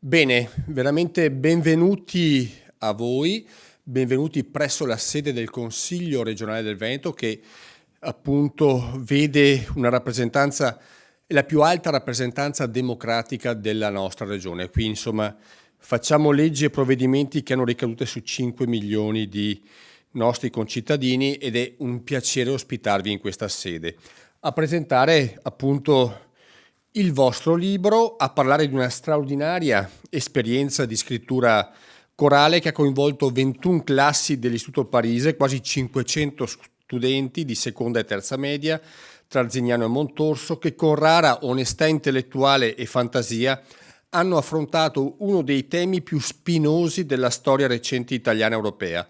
Bene, veramente benvenuti a voi, benvenuti presso la sede del Consiglio regionale del Veneto che appunto vede una rappresentanza, la più alta rappresentanza democratica della nostra regione. Qui insomma facciamo leggi e provvedimenti che hanno ricadute su 5 milioni di nostri concittadini ed è un piacere ospitarvi in questa sede a presentare appunto il vostro libro, a parlare di una straordinaria esperienza di scrittura corale che ha coinvolto 21 classi dell'Istituto Parise, quasi 500 studenti di seconda e terza media, tra Arzignano e Montorso, che con rara onestà intellettuale e fantasia hanno affrontato uno dei temi più spinosi della storia recente italiana e europea: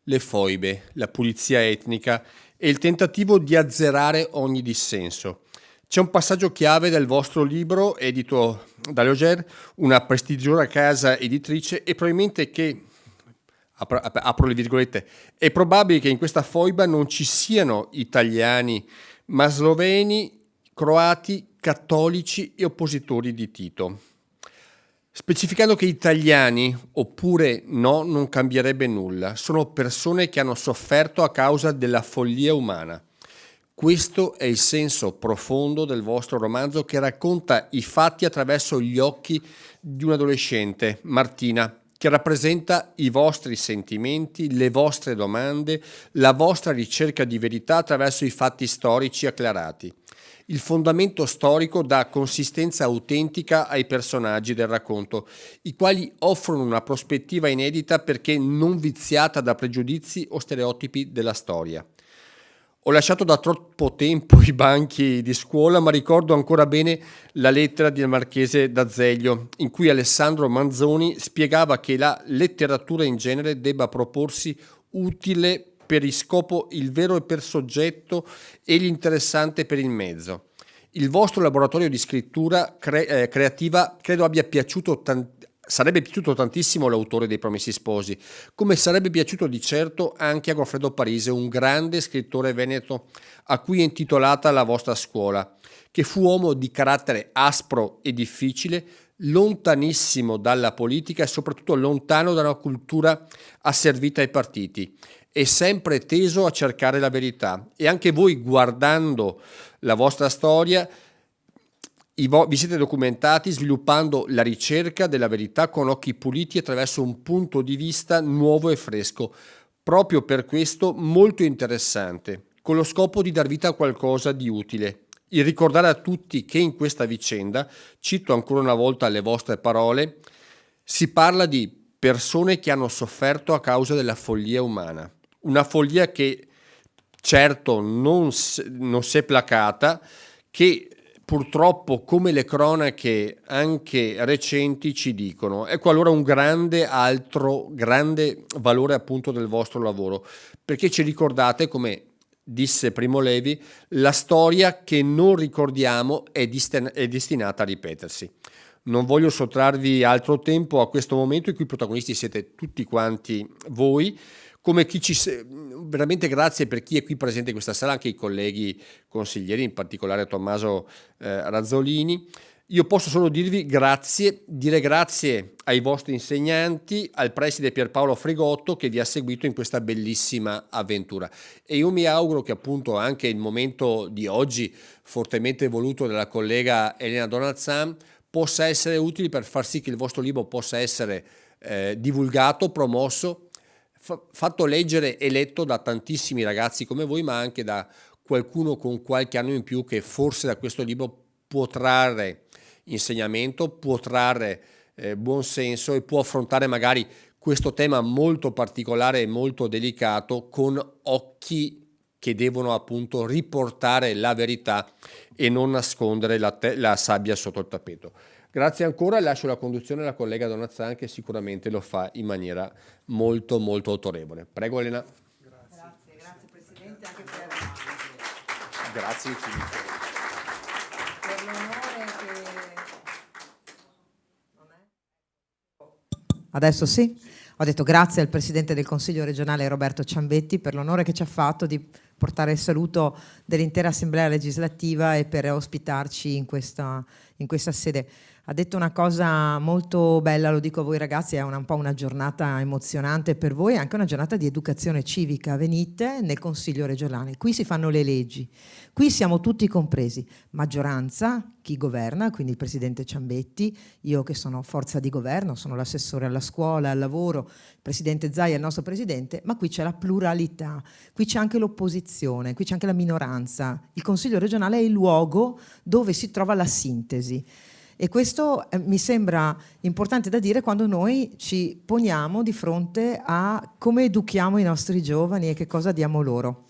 le foibe, la pulizia etnica e il tentativo di azzerare ogni dissenso. C'è un passaggio chiave del vostro libro, edito da Leoger, una prestigiosa casa editrice, e probabilmente che, apro le virgolette, è probabile che in questa foiba non ci siano italiani, ma sloveni, croati, cattolici e oppositori di Tito. Specificando che italiani oppure no non cambierebbe nulla, sono persone che hanno sofferto a causa della follia umana. Questo è il senso profondo del vostro romanzo, che racconta i fatti attraverso gli occhi di un adolescente, Martina, che rappresenta i vostri sentimenti, le vostre domande, la vostra ricerca di verità attraverso i fatti storici acclarati. Il fondamento storico dà consistenza autentica ai personaggi del racconto, i quali offrono una prospettiva inedita perché non viziata da pregiudizi o stereotipi della storia. Ho lasciato da troppo tempo i banchi di scuola, ma ricordo ancora bene la lettera del Marchese d'Azeglio, in cui Alessandro Manzoni spiegava che la letteratura in genere debba proporsi utile per il scopo, il vero per soggetto e l'interessante per il mezzo. Il vostro laboratorio di scrittura creativa credo abbia piaciuto sarebbe piaciuto tantissimo l'autore dei Promessi Sposi, come sarebbe piaciuto di certo anche a Goffredo Parise, un grande scrittore veneto a cui è intitolata la vostra scuola, che fu uomo di carattere aspro e difficile, lontanissimo dalla politica e soprattutto lontano da una cultura asservita ai partiti, e sempre teso a cercare la verità. E anche voi, guardando la vostra storia, vi siete documentati sviluppando la ricerca della verità con occhi puliti attraverso un punto di vista nuovo e fresco, proprio per questo molto interessante, con lo scopo di dar vita a qualcosa di utile. Il ricordare a tutti che in questa vicenda, cito ancora una volta le vostre parole, si parla di persone che hanno sofferto a causa della follia umana. Una follia che certo non si è placata, che purtroppo, come le cronache anche recenti ci dicono. Ecco allora un grande valore appunto del vostro lavoro, perché ci ricordate, come disse Primo Levi, la storia che non ricordiamo è destinata a ripetersi. Non voglio sottrarvi altro tempo a questo momento in cui i protagonisti siete tutti quanti voi. Come veramente grazie per chi è qui presente in questa sala, anche i colleghi consiglieri, in particolare Tommaso Razzolini. Io posso solo dirvi grazie, dire grazie ai vostri insegnanti, al preside Pierpaolo Frigotto che vi ha seguito in questa bellissima avventura. E io mi auguro che appunto anche il momento di oggi, fortemente voluto dalla collega Elena Donalzan, possa essere utile per far sì che il vostro libro possa essere divulgato, promosso, fatto leggere e letto da tantissimi ragazzi come voi, ma anche da qualcuno con qualche anno in più che forse da questo libro può trarre insegnamento, può trarre buon senso e può affrontare magari questo tema molto particolare e molto delicato con occhi che devono appunto riportare la verità e non nascondere la sabbia sotto il tappeto. Grazie ancora, lascio la conduzione alla collega Donalzan che sicuramente lo fa in maniera molto molto autorevole. Prego Elena. Grazie Presidente anche per Grazie infinite. Per l'onore che... Adesso sì, ho detto grazie al Presidente del Consiglio regionale Roberto Ciambetti per l'onore che ci ha fatto di portare il saluto dell'intera Assemblea legislativa e per ospitarci in questa sede. ha detto una cosa molto bella, lo dico a voi ragazzi, è un po' una giornata emozionante per voi, è anche una giornata di educazione civica. Venite nel Consiglio regionale, qui si fanno le leggi, qui siamo tutti compresi, maggioranza, chi governa, quindi il presidente Ciambetti, io che sono forza di governo, sono l'assessore alla scuola, al lavoro, il presidente Zaia è il nostro presidente, ma qui c'è la pluralità, qui c'è anche l'opposizione, qui c'è anche la minoranza. Il Consiglio regionale è il luogo dove si trova la sintesi. E questo mi sembra importante da dire quando noi ci poniamo di fronte a come educhiamo i nostri giovani e che cosa diamo loro.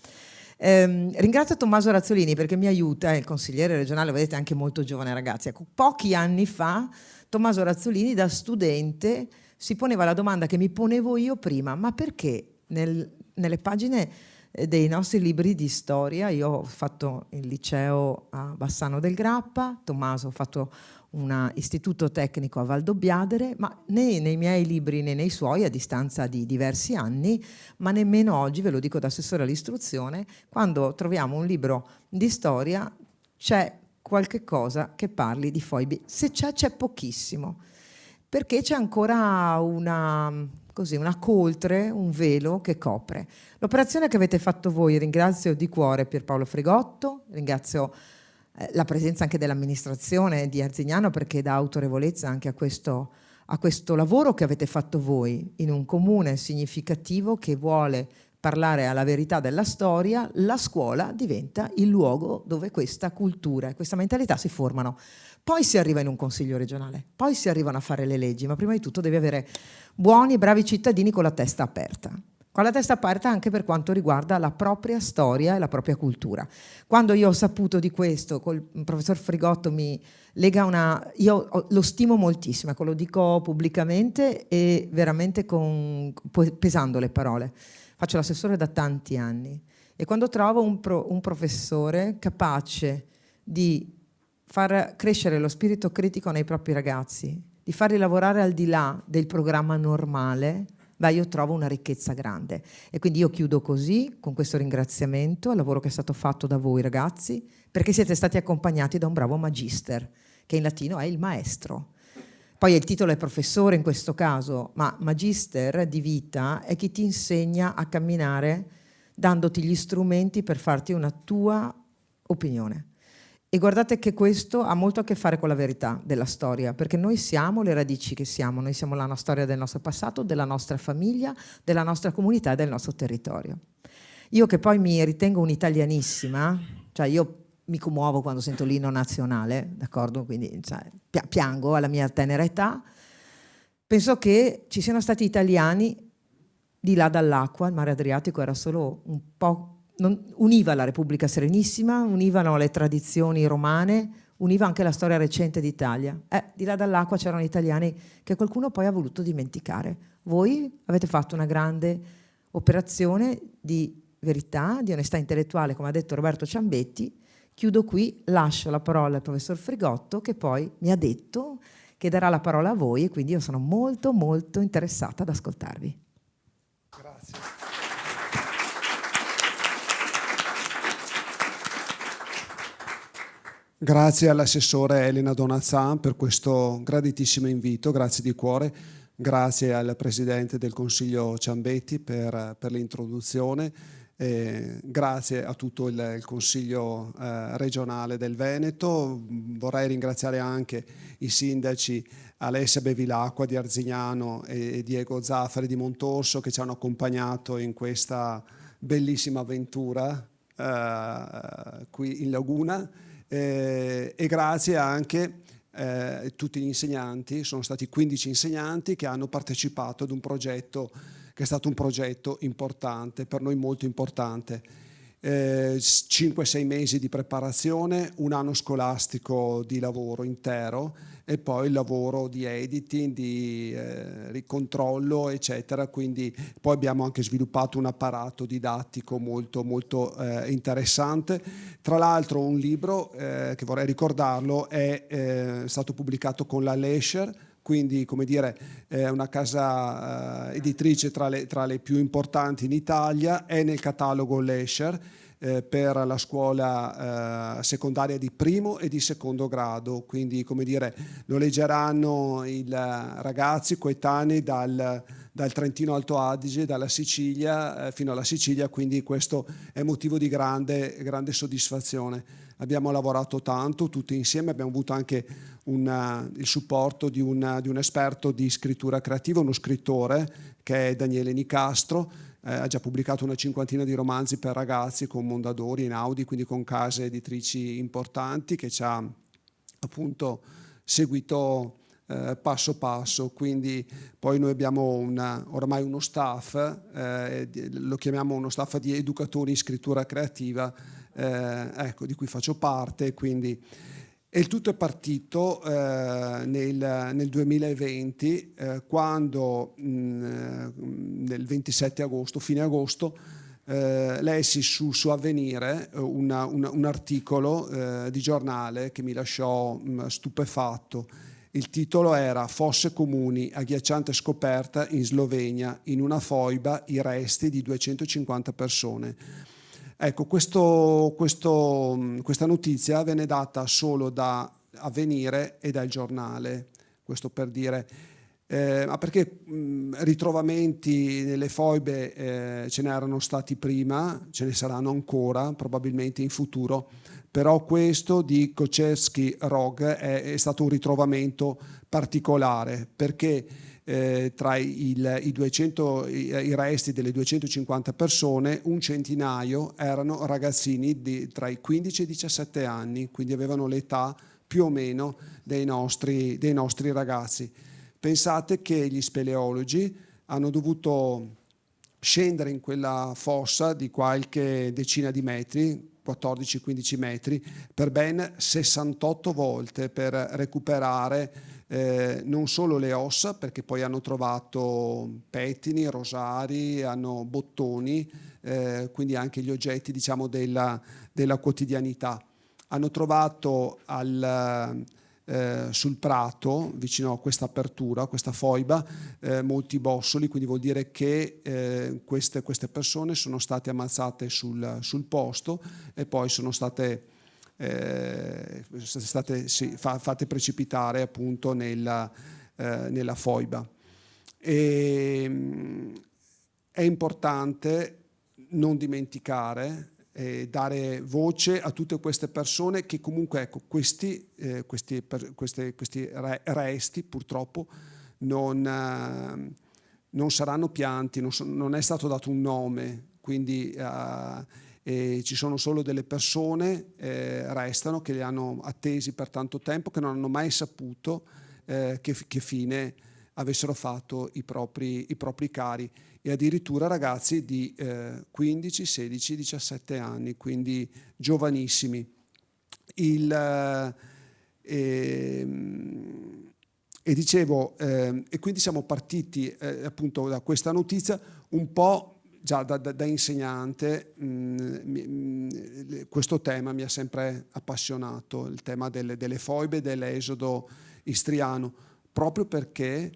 Ringrazio Tommaso Razzolini perché mi aiuta, è il consigliere regionale, vedete anche molto giovane ragazzi. Ecco, pochi anni fa Tommaso Razzolini da studente si poneva la domanda che mi ponevo io prima, ma perché nelle pagine dei nostri libri di storia, io ho fatto il liceo a Bassano del Grappa, Tommaso ha fatto un istituto tecnico a Valdobbiadere, ma né nei miei libri né nei suoi, a distanza di diversi anni, ma nemmeno oggi, ve lo dico da assessore all'istruzione, quando troviamo un libro di storia c'è qualche cosa che parli di foibi. Se c'è pochissimo, perché c'è ancora una coltre, un velo che copre. L'operazione che avete fatto voi, ringrazio di cuore Pierpaolo Frigotto, ringrazio la presenza anche dell'amministrazione di Arzignano perché dà autorevolezza anche a questo lavoro che avete fatto voi in un comune significativo che vuole parlare alla verità della storia. La scuola diventa il luogo dove questa cultura e questa mentalità si formano. Poi si arriva in un consiglio regionale, poi si arrivano a fare le leggi, ma prima di tutto devi avere buoni e bravi cittadini con la testa aperta. Con la testa aperta anche per quanto riguarda la propria storia e la propria cultura. Quando io ho saputo di questo, col professor Frigotto mi lega io lo stimo moltissimo, lo dico pubblicamente e veramente pesando le parole. Faccio l'assessore da tanti anni e quando trovo un professore capace di far crescere lo spirito critico nei propri ragazzi, di farli lavorare al di là del programma normale, io trovo una ricchezza grande. E quindi io chiudo così, con questo ringraziamento al lavoro che è stato fatto da voi ragazzi, perché siete stati accompagnati da un bravo magister, che in latino è il maestro. Poi il titolo è professore in questo caso, ma magister di vita è chi ti insegna a camminare dandoti gli strumenti per farti una tua opinione. E guardate che questo ha molto a che fare con la verità della storia, perché noi siamo le radici che siamo, noi siamo la storia del nostro passato, della nostra famiglia, della nostra comunità e del nostro territorio. Io che poi mi ritengo un'italianissima, cioè io mi commuovo quando sento l'inno nazionale, d'accordo? Quindi piango alla mia tenera età, penso che ci siano stati italiani di là dall'acqua, il mare Adriatico era solo un po'... univa la Repubblica Serenissima, univano le tradizioni romane, univa anche la storia recente d'Italia. Di là dall'acqua c'erano italiani che qualcuno poi ha voluto dimenticare. Voi avete fatto una grande operazione di verità, di onestà intellettuale, come ha detto Roberto Ciambetti. Chiudo qui, lascio la parola al professor Frigotto che poi mi ha detto che darà la parola a voi e quindi io sono molto molto interessata ad ascoltarvi. Grazie. Grazie all'assessore Elena Donazzan per questo graditissimo invito, grazie di cuore, grazie al Presidente del Consiglio Ciambetti per l'introduzione, grazie a tutto il Consiglio regionale del Veneto. Vorrei ringraziare anche i sindaci Alessia Bevilacqua di Arzignano e Diego Zaffari di Montorso che ci hanno accompagnato in questa bellissima avventura qui in Laguna. E grazie anche a tutti gli insegnanti, sono stati 15 insegnanti che hanno partecipato ad un progetto che è stato un progetto importante, per noi molto importante. 5-6 mesi di preparazione, un anno scolastico di lavoro intero e poi il lavoro di editing, di ricontrollo eccetera, quindi poi abbiamo anche sviluppato un apparato didattico molto molto interessante. Tra l'altro un libro che vorrei ricordarlo è stato pubblicato con la Lesher, quindi come dire una casa editrice tra le più importanti in Italia, è nel catalogo Lesher. per la scuola secondaria di primo e di secondo grado, quindi come dire noleggeranno i ragazzi coetanei dal Trentino Alto Adige, dalla Sicilia fino alla Sicilia, quindi questo è motivo di grande soddisfazione. Abbiamo lavorato tanto tutti insieme, abbiamo avuto anche il supporto di un esperto di scrittura creativa, uno scrittore che è Daniele Nicastro. Ha già pubblicato una cinquantina di romanzi per ragazzi con Mondadori, Einaudi, quindi con case editrici importanti, che ci ha appunto seguito passo passo. Quindi poi noi abbiamo ormai uno staff, lo chiamiamo uno staff di educatori in scrittura creativa, ecco, di cui faccio parte, quindi. E il tutto è partito nel 2020, quando nel 27 agosto, fine agosto, lessi su Avvenire un articolo di giornale che mi lasciò stupefatto. Il titolo era "Fosse comuni, agghiacciante scoperta in Slovenia, in una foiba i resti di 250 persone". Ecco, questa notizia venne data solo da Avvenire e dal giornale, questo per dire, ma perché ritrovamenti nelle foibe ce n'erano stati prima, ce ne saranno ancora probabilmente in futuro, però questo di Kocherski Rog è stato un ritrovamento particolare, perché tra i resti delle 250 persone, un centinaio erano ragazzini tra i 15 e i 17 anni, quindi avevano l'età più o meno dei nostri ragazzi. Pensate che gli speleologi hanno dovuto scendere in quella fossa di qualche decina di metri, 14-15 metri, per ben 68 volte per recuperare non solo le ossa, perché poi hanno trovato pettini, rosari, hanno bottoni, quindi anche gli oggetti, diciamo, della quotidianità. Hanno trovato sul prato, vicino a questa apertura, questa foiba, molti bossoli, quindi vuol dire che queste persone sono state ammazzate sul posto e poi sono state fatte precipitare appunto nella foiba. È importante non dimenticare e dare voce a tutte queste persone che comunque, ecco, questi resti purtroppo non saranno pianti, non è stato dato un nome, quindi ci sono solo delle persone, restano, che li hanno attesi per tanto tempo, che non hanno mai saputo che fine avessero fatto i propri cari, e addirittura ragazzi di 15, 16, 17 anni, quindi giovanissimi. E dicevo, e quindi siamo partiti appunto da questa notizia un po'. Già da insegnante questo tema mi ha sempre appassionato, il tema delle foibe, dell'esodo istriano, proprio perché,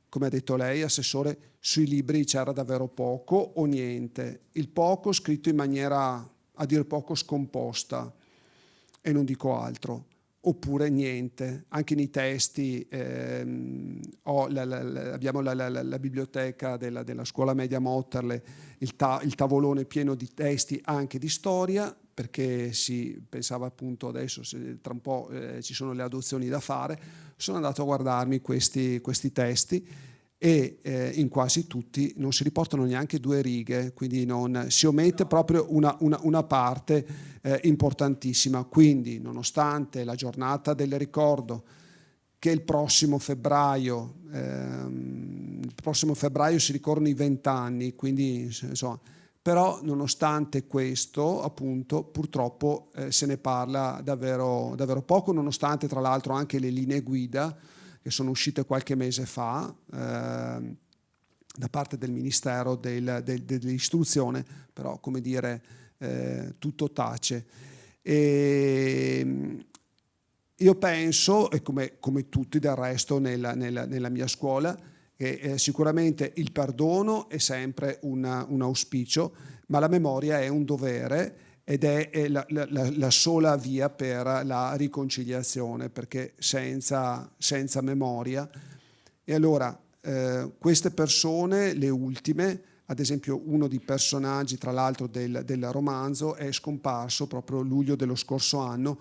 come ha detto lei, assessore, sui libri c'era davvero poco o niente. Il poco scritto in maniera, a dir poco, scomposta, e non dico altro, oppure niente. Anche nei testi, abbiamo la biblioteca della scuola media Motterle, il tavolone pieno di testi anche di storia, perché si pensava appunto adesso, tra un po' ci sono le adozioni da fare. Sono andato a guardarmi questi testi e in quasi tutti non si riportano neanche 2 righe, quindi si omette proprio una parte importantissima. Quindi, nonostante la giornata del ricordo, che il prossimo febbraio si ricorrono i 20 anni, quindi insomma, però nonostante questo, appunto, purtroppo se ne parla davvero poco, nonostante tra l'altro anche le linee guida che sono uscite qualche mese fa da parte del Ministero dell'Istruzione, però, come dire, tutto tace. E io penso, e come tutti del resto nella mia scuola, che sicuramente il perdono è sempre un auspicio, ma la memoria è un dovere, ed è la sola via per la riconciliazione, perché senza memoria. E allora queste persone, le ultime, ad esempio uno dei personaggi tra l'altro del romanzo è scomparso proprio luglio dello scorso anno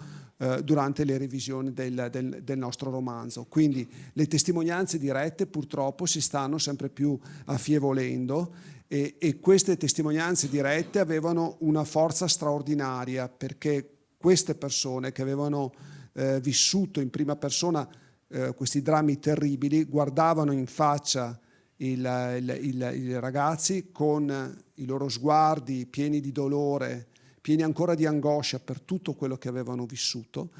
durante le revisioni del nostro romanzo. Quindi le testimonianze dirette purtroppo si stanno sempre più affievolendo e queste testimonianze dirette avevano una forza straordinaria, perché queste persone che avevano vissuto in prima persona questi drammi terribili guardavano in faccia i ragazzi con i loro sguardi pieni di dolore, pieni ancora di angoscia per tutto quello che avevano vissuto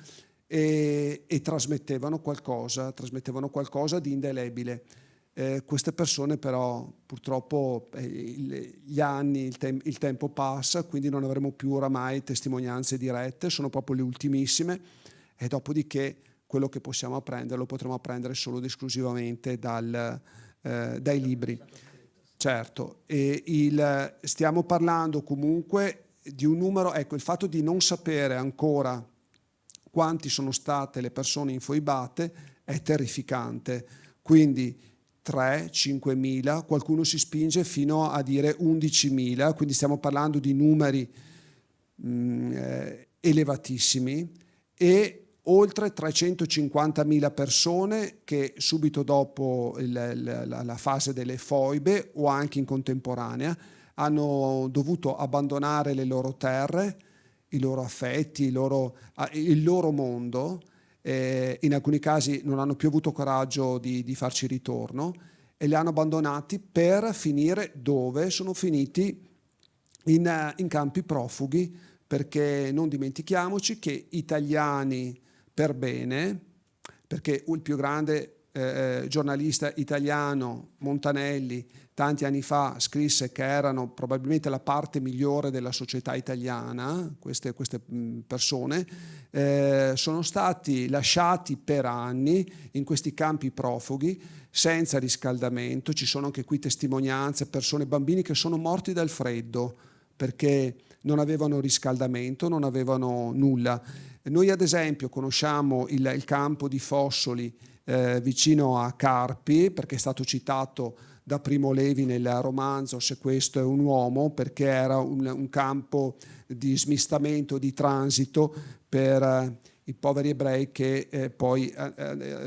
e trasmettevano qualcosa di indelebile. Queste persone però purtroppo gli anni, il tempo passa, quindi non avremo più oramai testimonianze dirette, sono proprio le ultimissime, e dopodiché quello che possiamo apprendere lo potremo apprendere solo ed esclusivamente dai libri. Certo, stiamo parlando comunque di un numero, ecco, il fatto di non sapere ancora quanti sono state le persone infoibate è terrificante, quindi 3, 5.000, qualcuno si spinge fino a dire 11.000, quindi stiamo parlando di numeri elevatissimi, e oltre 350.000 persone che subito dopo la fase delle foibe o anche in contemporanea hanno dovuto abbandonare le loro terre, i loro affetti, il loro mondo. In alcuni casi non hanno più avuto coraggio di farci ritorno e li hanno abbandonati per finire dove sono finiti, in campi profughi, perché non dimentichiamoci che italiani per bene, perché il più grande giornalista italiano, Montanelli, tanti anni fa scrisse che erano probabilmente la parte migliore della società italiana, queste persone, sono stati lasciati per anni in questi campi profughi senza riscaldamento. Ci sono anche qui testimonianze, persone, bambini che sono morti dal freddo perché non avevano riscaldamento, non avevano nulla. Noi ad esempio conosciamo il campo di Fossoli vicino a Carpi, perché è stato citato da Primo Levi nel romanzo Se questo è un uomo, perché era un campo di smistamento, di transito per i poveri ebrei che poi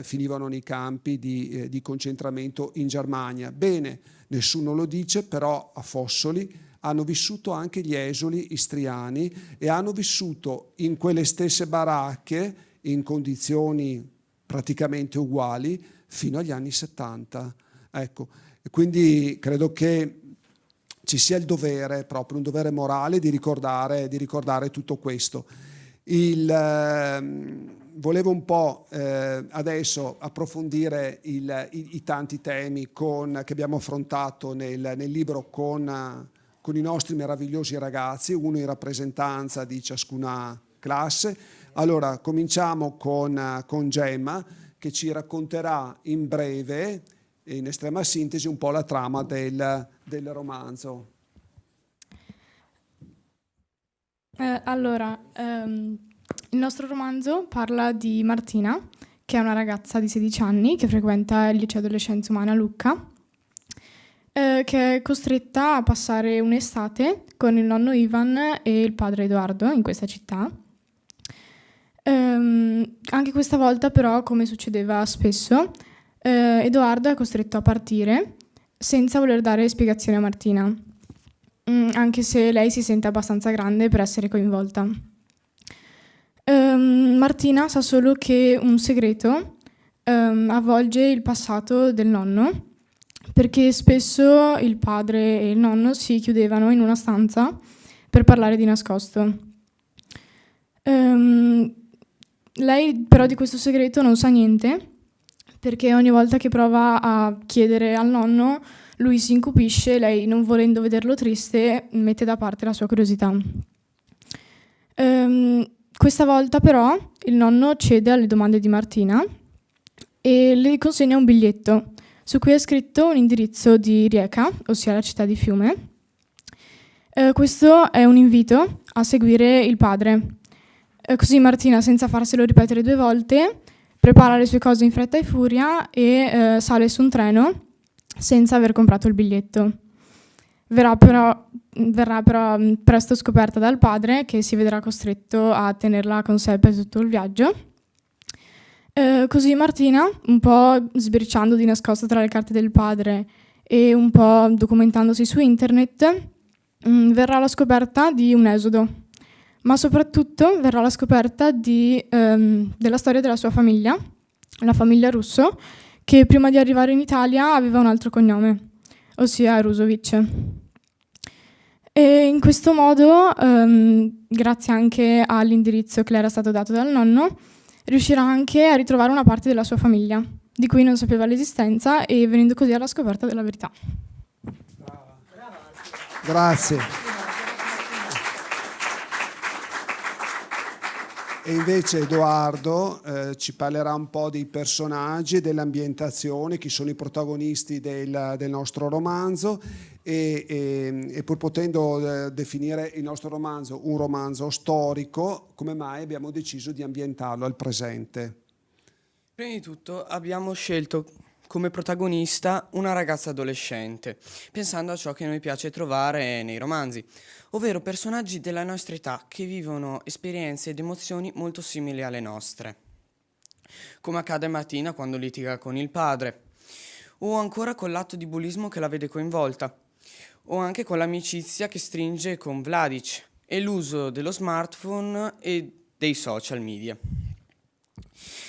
finivano nei campi di concentramento in Germania. Bene, nessuno lo dice, però a Fossoli hanno vissuto anche gli esuli istriani e hanno vissuto in quelle stesse baracche in condizioni praticamente uguali fino agli anni 70. Ecco, quindi credo che ci sia il dovere, proprio un dovere morale, di ricordare tutto questo. Volevo un po' adesso approfondire i tanti temi che abbiamo affrontato nel libro con i nostri meravigliosi ragazzi, uno in rappresentanza di ciascuna classe. Allora, cominciamo con Gemma, che ci racconterà in breve, in estrema sintesi, un po' la trama del romanzo. Il nostro romanzo parla di Martina, che è una ragazza di 16 anni che frequenta il liceo delle scienze umane a Lucca, che è costretta a passare un'estate con il nonno Ivan e il padre Edoardo in questa città. Anche questa volta però, come succedeva spesso, Edoardo è costretto a partire senza voler dare spiegazioni a Martina, anche se lei si sente abbastanza grande per essere coinvolta. Martina sa solo che un segreto avvolge il passato del nonno, perché spesso il padre e il nonno si chiudevano in una stanza per parlare di nascosto. Lei però di questo segreto non sa niente, perché ogni volta che prova a chiedere al nonno lui si incupisce, lei, non volendo vederlo triste, mette da parte la sua curiosità. Questa volta però il nonno cede alle domande di Martina e le consegna un biglietto su cui è scritto un indirizzo di Rijeka, ossia la città di Fiume, Questo è un invito a seguire il padre. Così Martina, senza farselo ripetere 2 volte, prepara le sue cose in fretta e furia e sale su un treno senza aver comprato il biglietto. Verrà però presto scoperta dal padre, che si vedrà costretto a tenerla con sé per tutto il viaggio. Così Martina, un po' sbirciando di nascosto tra le carte del padre e un po' documentandosi su internet, verrà alla scoperta di un esodo, ma soprattutto verrà alla scoperta della storia della sua famiglia, la famiglia Russo, che prima di arrivare in Italia aveva un altro cognome, ossia Rusovic. E in questo modo, grazie anche all'indirizzo che le era stato dato dal nonno, riuscirà anche a ritrovare una parte della sua famiglia, di cui non sapeva l'esistenza, e venendo così alla scoperta della verità. Grazie. E invece Edoardo ci parlerà un po' dei personaggi e dell'ambientazione, chi sono i protagonisti del nostro romanzo e pur potendo definire il nostro romanzo un romanzo storico, come mai abbiamo deciso di ambientarlo al presente? Prima di tutto abbiamo scelto come protagonista una ragazza adolescente, pensando a ciò che noi piace trovare nei romanzi, ovvero personaggi della nostra età che vivono esperienze ed emozioni molto simili alle nostre, come accade a Martina quando litiga con il padre, o ancora con l'atto di bullismo che la vede coinvolta, o anche con l'amicizia che stringe con Vladic e l'uso dello smartphone e dei social media.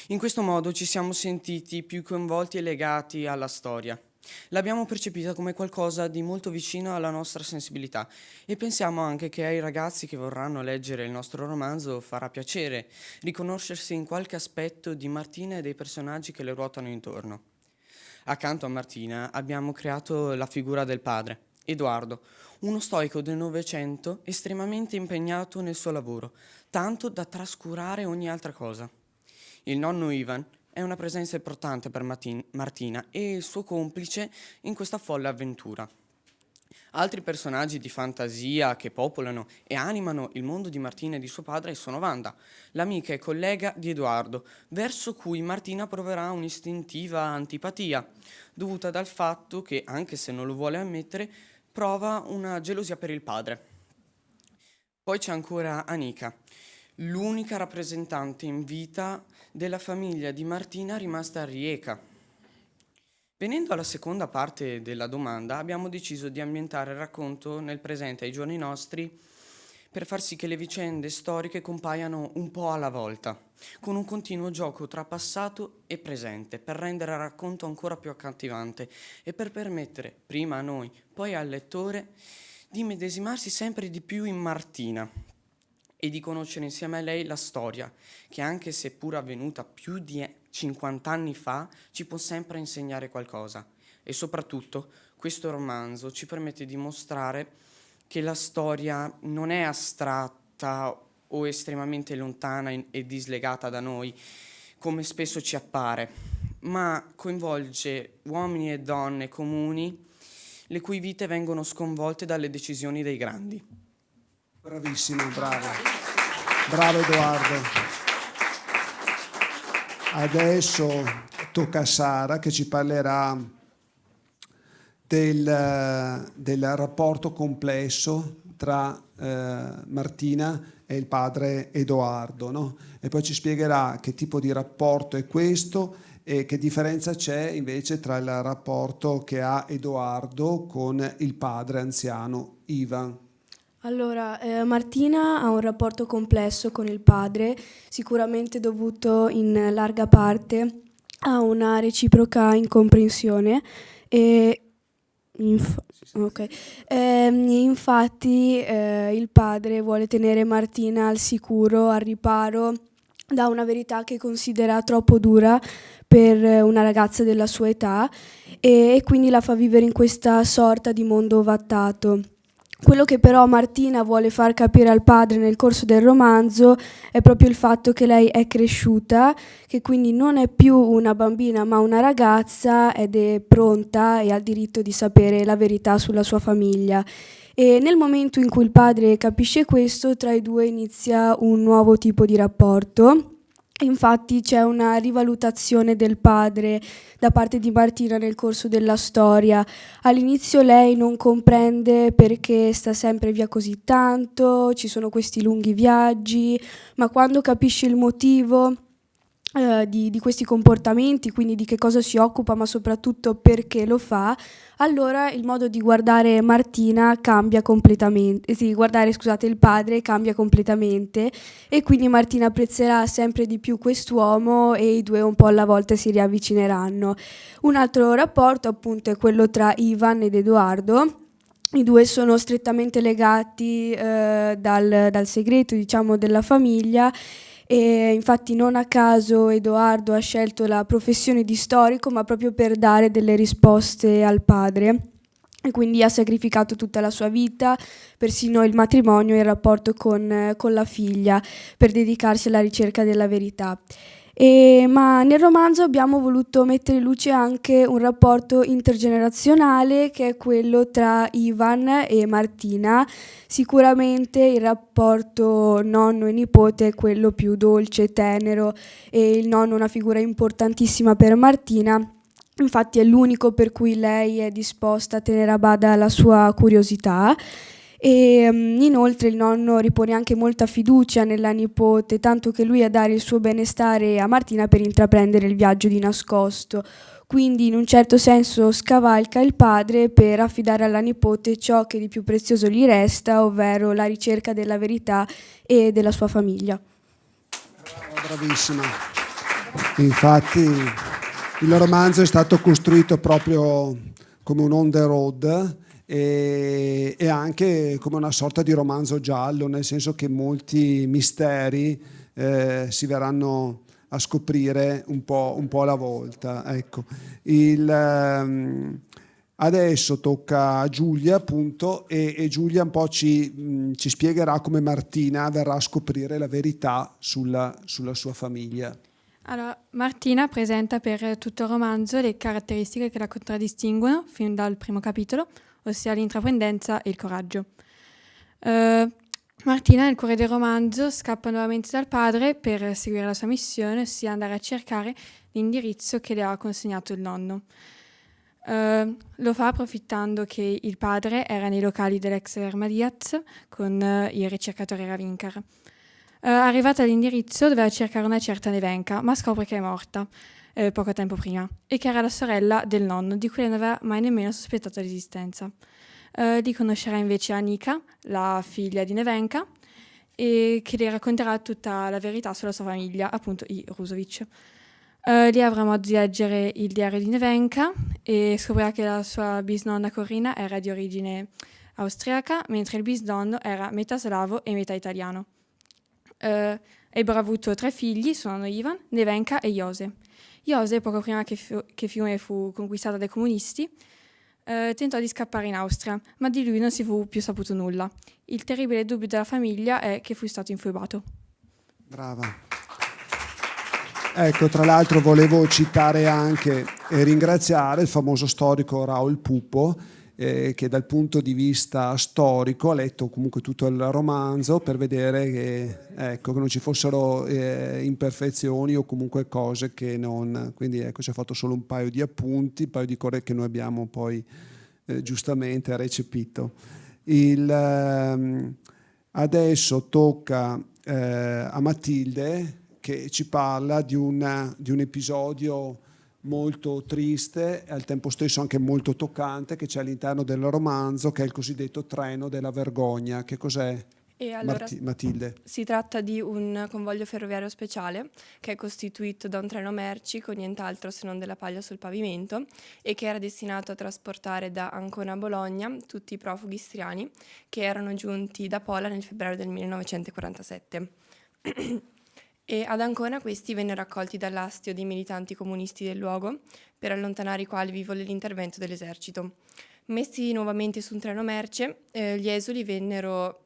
In questo modo ci siamo sentiti più coinvolti e legati alla storia. L'abbiamo percepita come qualcosa di molto vicino alla nostra sensibilità e pensiamo anche che ai ragazzi che vorranno leggere il nostro romanzo farà piacere riconoscersi in qualche aspetto di Martina e dei personaggi che le ruotano intorno. Accanto a Martina abbiamo creato la figura del padre, Edoardo, uno stoico del Novecento estremamente impegnato nel suo lavoro, tanto da trascurare ogni altra cosa. Il nonno Ivan è una presenza importante per Martina e il suo complice in questa folle avventura. Altri personaggi di fantasia che popolano e animano il mondo di Martina e di suo padre sono Wanda, l'amica e collega di Edoardo, verso cui Martina proverà un'istintiva antipatia, dovuta dal fatto che, anche se non lo vuole ammettere, prova una gelosia per il padre. Poi c'è ancora Anika, l'unica rappresentante in vita della famiglia di Martina rimasta a Rijeka. Venendo alla seconda parte della domanda, abbiamo deciso di ambientare il racconto nel presente ai giorni nostri per far sì che le vicende storiche compaiano un po' alla volta, con un continuo gioco tra passato e presente, per rendere il racconto ancora più accattivante e per permettere, prima a noi, poi al lettore, di medesimarsi sempre di più in Martina e di conoscere insieme a lei la storia, che anche se pur avvenuta più di 50 anni fa, ci può sempre insegnare qualcosa. E soprattutto, questo romanzo ci permette di mostrare che la storia non è astratta o estremamente lontana e dislegata da noi, come spesso ci appare, ma coinvolge uomini e donne comuni, le cui vite vengono sconvolte dalle decisioni dei grandi. Bravissimo, bravo. Bravo Edoardo. Adesso tocca a Sara che ci parlerà del rapporto complesso tra Martina e il padre Edoardo, no? E poi ci spiegherà che tipo di rapporto è questo e che differenza c'è invece tra il rapporto che ha Edoardo con il padre anziano Ivan. Allora, Martina ha un rapporto complesso con il padre, sicuramente dovuto in larga parte a una reciproca incomprensione e infatti il padre vuole tenere Martina al sicuro, al riparo da una verità che considera troppo dura per una ragazza della sua età e quindi la fa vivere in questa sorta di mondo ovattato. Quello che però Martina vuole far capire al padre nel corso del romanzo è proprio il fatto che lei è cresciuta, che quindi non è più una bambina ma una ragazza ed è pronta e ha il diritto di sapere la verità sulla sua famiglia. E nel momento in cui il padre capisce questo, tra i due inizia un nuovo tipo di rapporto. Infatti c'è una rivalutazione del padre da parte di Martina nel corso della storia. All'inizio lei non comprende perché sta sempre via così tanto, ci sono questi lunghi viaggi, ma quando capisce il motivo di questi comportamenti, quindi di che cosa si occupa, ma soprattutto perché lo fa, allora il modo di guardare Martina cambia completamente, di guardare, scusate, il padre cambia completamente, e quindi Martina apprezzerà sempre di più quest'uomo e i due un po' alla volta si riavvicineranno. Un altro rapporto appunto è quello tra Ivan ed Edoardo. I due sono strettamente legati dal segreto, diciamo, della famiglia. E infatti non a caso Edoardo ha scelto la professione di storico, ma proprio per dare delle risposte al padre, e quindi ha sacrificato tutta la sua vita, persino il matrimonio e il rapporto con la figlia, per dedicarsi alla ricerca della verità. Ma nel romanzo abbiamo voluto mettere in luce anche un rapporto intergenerazionale, che è quello tra Ivan e Martina. Sicuramente il rapporto nonno e nipote è quello più dolce, tenero, e il nonno è una figura importantissima per Martina. Infatti è l'unico per cui lei è disposta a tenere a bada la sua curiosità. E inoltre il nonno ripone anche molta fiducia nella nipote, tanto che lui a dare il suo benestare a Martina per intraprendere il viaggio di nascosto. Quindi in un certo senso scavalca il padre per affidare alla nipote ciò che di più prezioso gli resta, ovvero la ricerca della verità e della sua famiglia. Bravissima. Infatti il romanzo è stato costruito proprio come un on the road e anche come una sorta di romanzo giallo, nel senso che molti misteri si verranno a scoprire un po' alla volta. Ecco. Adesso tocca a Giulia, appunto, e Giulia un po' ci spiegherà come Martina verrà a scoprire la verità sulla sua famiglia. Allora, Martina presenta per tutto il romanzo le caratteristiche che la contraddistinguono fin dal primo capitolo, ossia l'intraprendenza e il coraggio. Martina nel cuore del romanzo scappa nuovamente dal padre per seguire la sua missione, ossia andare a cercare l'indirizzo che le ha consegnato il nonno. Lo fa approfittando che il padre era nei locali dell'ex Ermadiaz con il ricercatore Ravinkar. Arrivata all'indirizzo doveva cercare una certa Nevenka, ma scopre che è morta poco tempo prima e che era la sorella del nonno, di cui lei non aveva mai nemmeno sospettato l'esistenza. Lì conoscerà invece Anika, la figlia di Nevenka, e che le racconterà tutta la verità sulla sua famiglia, appunto i Ruzovic. Lì avrà modo di leggere il diario di Nevenka e scoprirà che la sua bisnonna Corina era di origine austriaca, mentre il bisnonno era metà slavo e metà italiano. Ebbero avuto 3 figli, sono Ivan, Nevenka e Jose. Jose, poco prima che Fiume fu conquistata dai comunisti, tentò di scappare in Austria, ma di lui non si fu più saputo nulla. Il terribile dubbio della famiglia è che fu stato infubato. Brava. Ecco, tra l'altro volevo citare anche e ringraziare il famoso storico Raoul Pupo, che dal punto di vista storico ha letto comunque tutto il romanzo per vedere che non ci fossero imperfezioni o comunque cose che non... Quindi ecco, ci ha fatto solo un paio di appunti, un paio di cose che noi abbiamo poi giustamente recepito. Adesso tocca a Matilde, che ci parla di un episodio molto triste e al tempo stesso anche molto toccante che c'è all'interno del romanzo, che è il cosiddetto treno della vergogna. Che cos'è, E allora Matilde? si tratta di un convoglio ferroviario speciale che è costituito da un treno merci con nient'altro se non della paglia sul pavimento e che era destinato a trasportare da Ancona a Bologna tutti i profughi istriani che erano giunti da Pola nel febbraio del 1947. E ad Ancona questi vennero accolti dall'astio dei militanti comunisti del luogo, per allontanare i quali vi volle l'intervento dell'esercito. Messi nuovamente su un treno merce, gli esuli vennero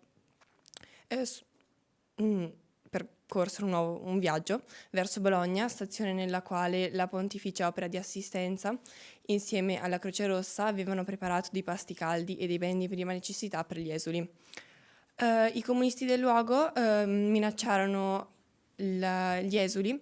percorsero un viaggio verso Bologna, stazione nella quale la Pontificia Opera di Assistenza, insieme alla Croce Rossa, avevano preparato dei pasti caldi e dei beni di prima necessità per gli esuli. I comunisti del luogo minacciarono gli esuli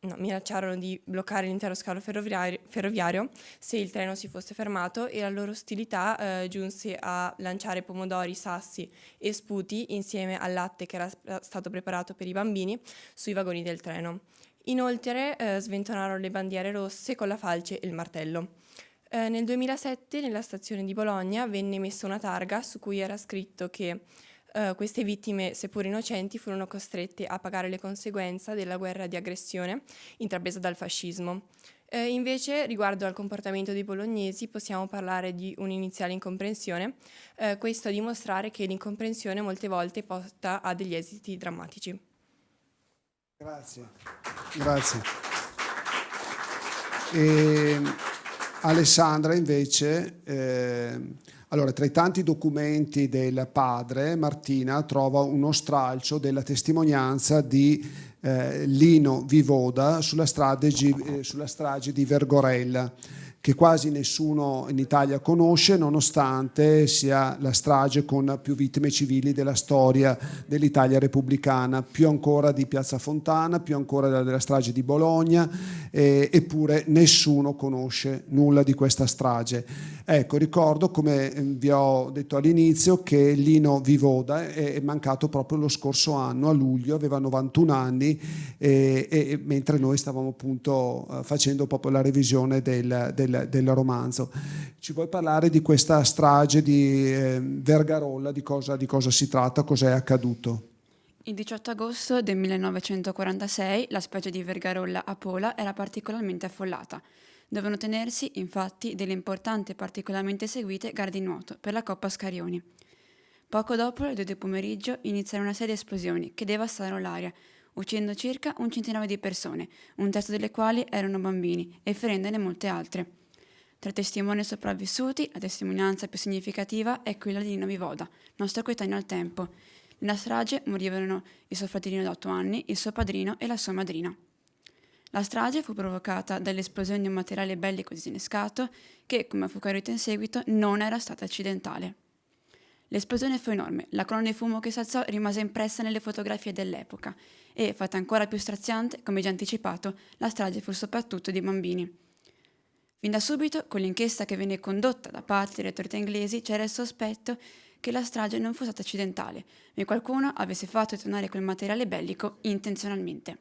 minacciarono di bloccare l'intero scalo ferroviario se il treno si fosse fermato, e la loro ostilità giunse a lanciare pomodori, sassi e sputi insieme al latte che era stato preparato per i bambini sui vagoni del treno. Inoltre sventonarono le bandiere rosse con la falce e il martello. Nel 2007 nella stazione di Bologna venne messa una targa su cui era scritto che queste vittime, seppur innocenti, furono costrette a pagare le conseguenze della guerra di aggressione intrapresa dal fascismo. Invece, riguardo al comportamento dei bolognesi, possiamo parlare di un'iniziale incomprensione, questo a dimostrare che l'incomprensione molte volte porta a degli esiti drammatici. Grazie. Alessandra invece, allora, tra i tanti documenti del padre, Martina trova uno stralcio della testimonianza di Lino Vivoda sulla strage di Vergorella, che quasi nessuno in Italia conosce, nonostante sia la strage con più vittime civili della storia dell'Italia repubblicana, più ancora di Piazza Fontana, più ancora della strage di Bologna, eppure nessuno conosce nulla di questa strage. Ecco, ricordo, come vi ho detto all'inizio, che Lino Vivoda è mancato proprio lo scorso anno, a luglio, aveva 91 anni, mentre noi stavamo appunto facendo proprio la revisione del romanzo. Ci vuoi parlare di questa strage di Vergarolla, di cosa si tratta, cos'è accaduto? Il 18 agosto del 1946 la spiaggia di Vergarolla a Pola era particolarmente affollata. Dovevano tenersi, infatti, delle importanti e particolarmente seguite gare di nuoto per la Coppa Scarioni. Poco dopo, alle 2 del pomeriggio, iniziarono una serie di esplosioni che devastarono l'aria, uccidendo circa un centinaio di persone, un terzo delle quali erano bambini, e ferendone molte altre. Tra i testimoni sopravvissuti, la testimonianza più significativa è quella di Lino Vivoda, nostro coetaneo al tempo. Nella strage morivano il suo fratellino di 8 anni, il suo padrino e la sua madrina. La strage fu provocata dall'esplosione di un materiale bellico disinnescato che, come fu chiarito in seguito, non era stata accidentale. L'esplosione fu enorme, la colonna di fumo che si alzò rimase impressa nelle fotografie dell'epoca e, fatta ancora più straziante, come già anticipato, la strage fu soprattutto di bambini. Fin da subito, con l'inchiesta che venne condotta da parte delle autorità inglesi, c'era il sospetto che la strage non fosse stata accidentale, ma che qualcuno avesse fatto detonare quel materiale bellico intenzionalmente.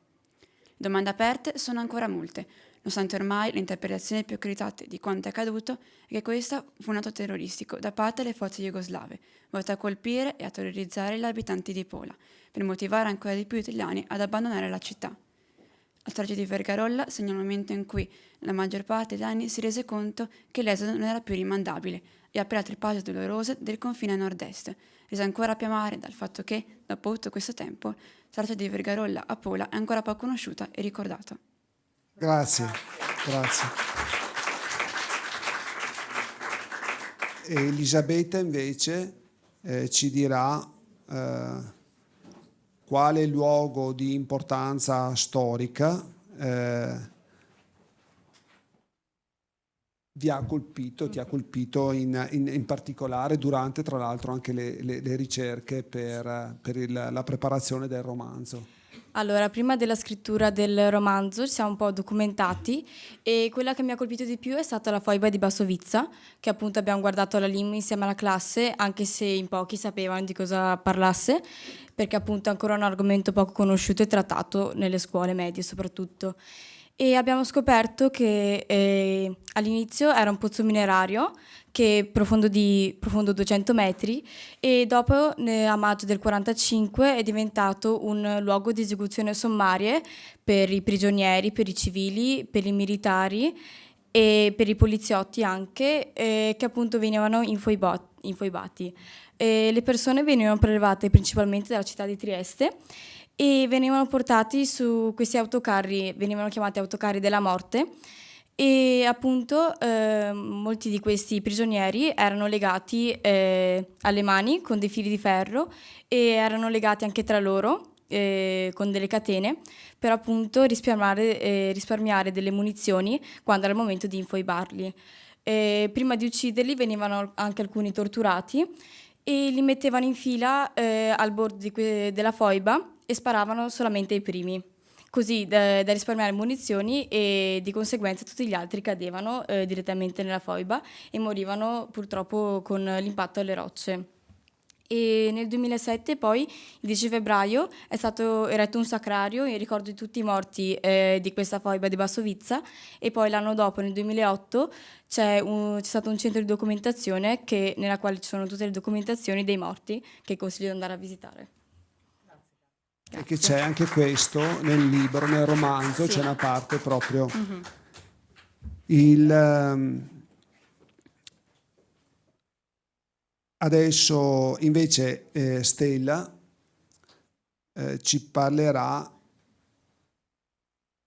Domande aperte sono ancora molte, nonostante ormai le interpretazioni più accreditate di quanto è accaduto è che questo fu un atto terroristico da parte delle forze jugoslave, volto a colpire e a terrorizzare gli abitanti di Pola, per motivare ancora di più gli italiani ad abbandonare la città. La tragedia di Vergarolla segna il momento in cui la maggior parte degli anni si rese conto che l'esodo non era più rimandabile e aprì altre pagine dolorose del confine a nord-est, rese ancora più amare dal fatto che, dopo tutto questo tempo, la tragedia di Vergarolla a Pola è ancora poco conosciuta e ricordata. Grazie. Elisabetta invece ci dirà quale luogo di importanza storica ti ha colpito in particolare durante, tra l'altro, anche le ricerche per la preparazione del romanzo. Allora, prima della scrittura del romanzo ci siamo un po' documentati e quella che mi ha colpito di più è stata la foiba di Bassovizza, che appunto abbiamo guardato alla LIM insieme alla classe, anche se in pochi sapevano di cosa parlasse, perché appunto è ancora un argomento poco conosciuto e trattato nelle scuole medie soprattutto. E abbiamo scoperto che all'inizio era un pozzo minerario che profondo 200 metri e dopo a maggio del 45 è diventato un luogo di esecuzione sommarie per i prigionieri, per i civili, per i militari e per i poliziotti anche, che appunto venivano infoibati. Le persone venivano prelevate principalmente dalla città di Trieste e venivano portati su questi autocarri, venivano chiamati autocarri della morte, e appunto molti di questi prigionieri erano legati alle mani con dei fili di ferro e erano legati anche tra loro con delle catene per appunto risparmiare delle munizioni quando era il momento di infoibarli. Prima di ucciderli venivano anche alcuni torturati e li mettevano in fila al bordo della foiba e sparavano solamente ai primi, così da risparmiare munizioni e di conseguenza tutti gli altri cadevano direttamente nella foiba e morivano purtroppo con l'impatto alle rocce. E nel 2007 poi, il 10 febbraio, è stato eretto un sacrario in ricordo di tutti i morti di questa foiba di Basovizza e poi l'anno dopo, nel 2008, c'è stato un centro di documentazione nella quale ci sono tutte le documentazioni dei morti che consiglio di andare a visitare. E che c'è anche questo nel libro, nel romanzo, sì. C'è una parte proprio... Adesso invece Stella ci parlerà